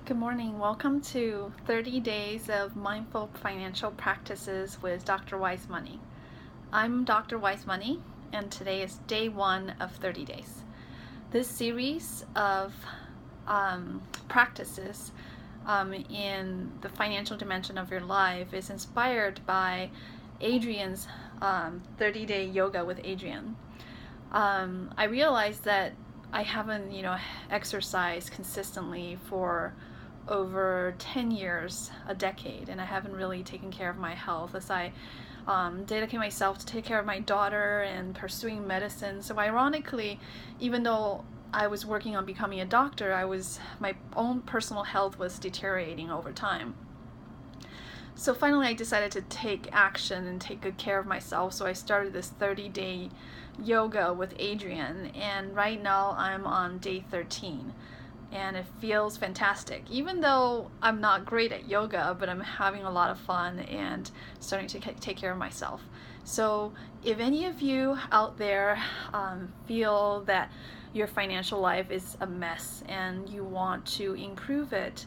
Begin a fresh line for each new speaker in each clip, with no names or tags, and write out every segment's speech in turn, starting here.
Good morning. Welcome to 30 Days of Mindful Financial Practices with Dr. Wise Money. I'm Dr. Wise Money, and today is day 1 of 30 days. This series of practices in the financial dimension of your life is inspired by Adrienne's 30-day yoga with Adrienne. I realized that I haven't, exercised consistently for over 10 years, a decade, and I haven't really taken care of my health as I dedicate myself to take care of my daughter and pursuing medicine. So ironically, even though I was working on becoming a doctor, my own personal health was deteriorating over time. So finally I decided to take action and take good care of myself, so I started this 30-day yoga with Adrienne, and right now I'm on day 13. And it feels fantastic. Even though I'm not great at yoga, but I'm having a lot of fun and starting to take care of myself. So if any of you out there feel that your financial life is a mess and you want to improve it,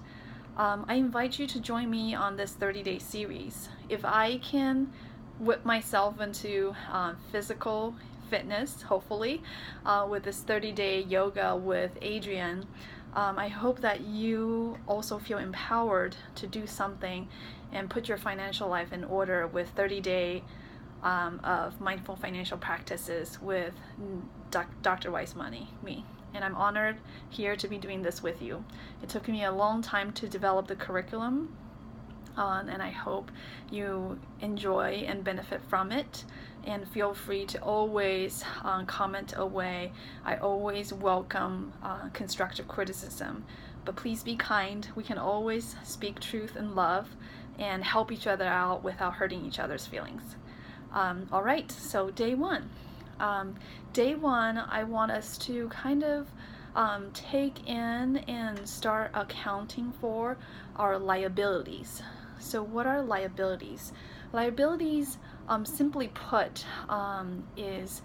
I invite you to join me on this 30-day series. If I can whip myself into physical fitness, hopefully, with this 30-day yoga with Adrienne, I hope that you also feel empowered to do something and put your financial life in order with 30-day of mindful financial practices with Dr. Wise Money, me. And I'm honored here to be doing this with you. It took me a long time to develop the curriculum, and I hope you enjoy and benefit from it. And feel free to always comment away. I always welcome constructive criticism, but please be kind. We can always speak truth and love and help each other out without hurting each other's feelings. All right, so day 1. Day 1, I want us to kind of take in and start accounting for our liabilities. So what are liabilities? Liabilities, simply put, is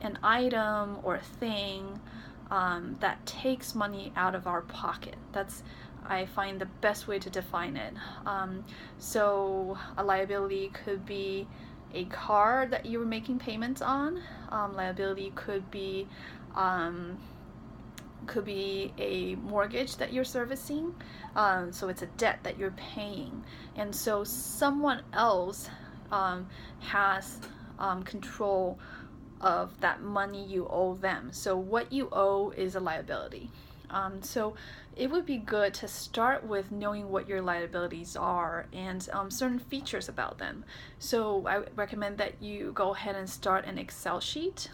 an item or thing that takes money out of our pocket. That's, I find, the best way to define it. So a liability could be a car that you were making payments on. Liability could be a mortgage that you're servicing, so it's a debt that you're paying, and so someone else has control of that money you owe them. So what you owe is a liability. So it would be good to start with knowing what your liabilities are and certain features about them. So I recommend that you go ahead and start an Excel sheet.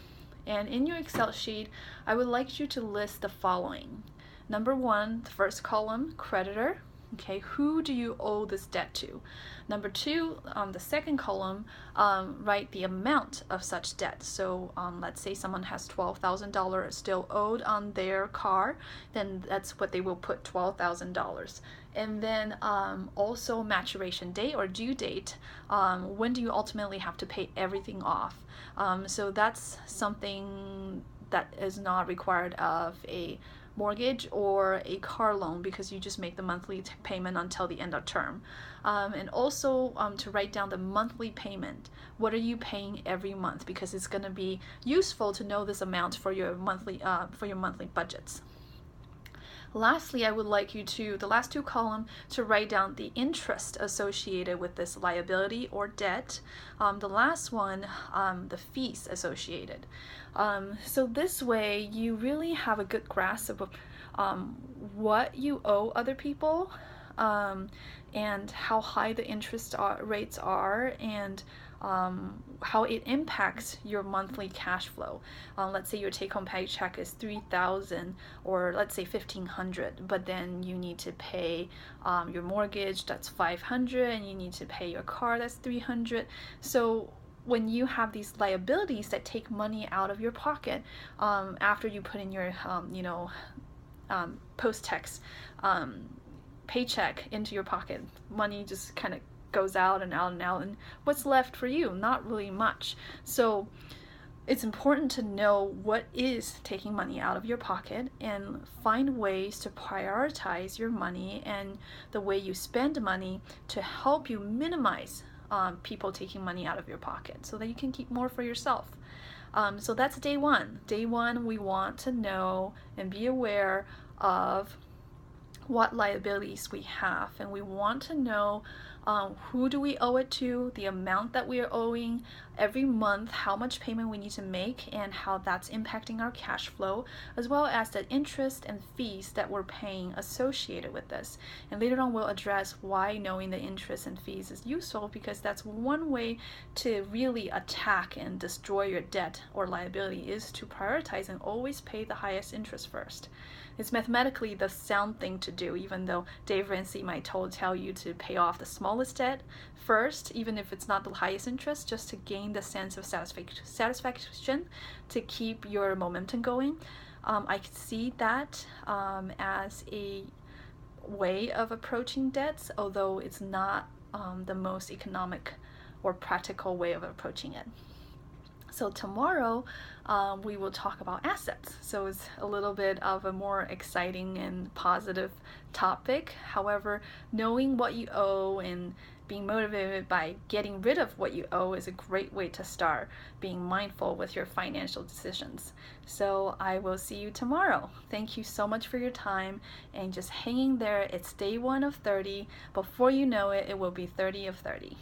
And in your Excel sheet, I would like you to list the following. Number 1, the first column, creditor. Okay, who do you owe this debt to? Number 2, the second column, write the amount of such debt. So let's say someone has $12,000 still owed on their car, then that's what they will put, $12,000. And then also maturation date or due date. When do you ultimately have to pay everything off? So that's something that is not required of a mortgage or a car loan, because you just make the monthly payment until the end of term. And also to write down the monthly payment. What are you paying every month? Because it's going to be useful to know this amount for your monthly budgets. Lastly, I would like you to, the last 2 columns, to write down the interest associated with this liability or debt. The last one, the fees associated. So this way, you really have a good grasp of what you owe other people, and how high the interest rates are, and how it impacts your monthly cash flow. Let's say your take-home paycheck is $3,000, or let's say $1,500, but then you need to pay your mortgage, that's $500, and you need to pay your car, that's $300. So when you have these liabilities that take money out of your pocket, after you put in your post-tax paycheck into your pocket, money just kind of goes out and out and out, and what's left for you? Not really much. So it's important to know what is taking money out of your pocket and find ways to prioritize your money and the way you spend money to help you minimize people taking money out of your pocket so that you can keep more for yourself. So that's day one. Day one, we want to know and be aware of what liabilities we have, and we want to know who do we owe it to, the amount that we are owing every month, how much payment we need to make, and how that's impacting our cash flow, as well as the interest and fees that we're paying associated with this. And later on we'll address why knowing the interest and fees is useful, because that's one way to really attack and destroy your debt or liability, is to prioritize and always pay the highest interest first. It's mathematically the sound thing to do, even though Dave Ramsey might tell you to pay off the smallest debt first, even if it's not the highest interest, just to gain the sense of satisfaction to keep your momentum going. I could see that as a way of approaching debts, although it's not the most economic or practical way of approaching it. So tomorrow we will talk about assets. So it's a little bit of a more exciting and positive topic. However, knowing what you owe and being motivated by getting rid of what you owe is a great way to start being mindful with your financial decisions. So I will see you tomorrow. Thank you so much for your time and just hanging there. It's day 1 of 30. Before you know it, it will be 30 of 30.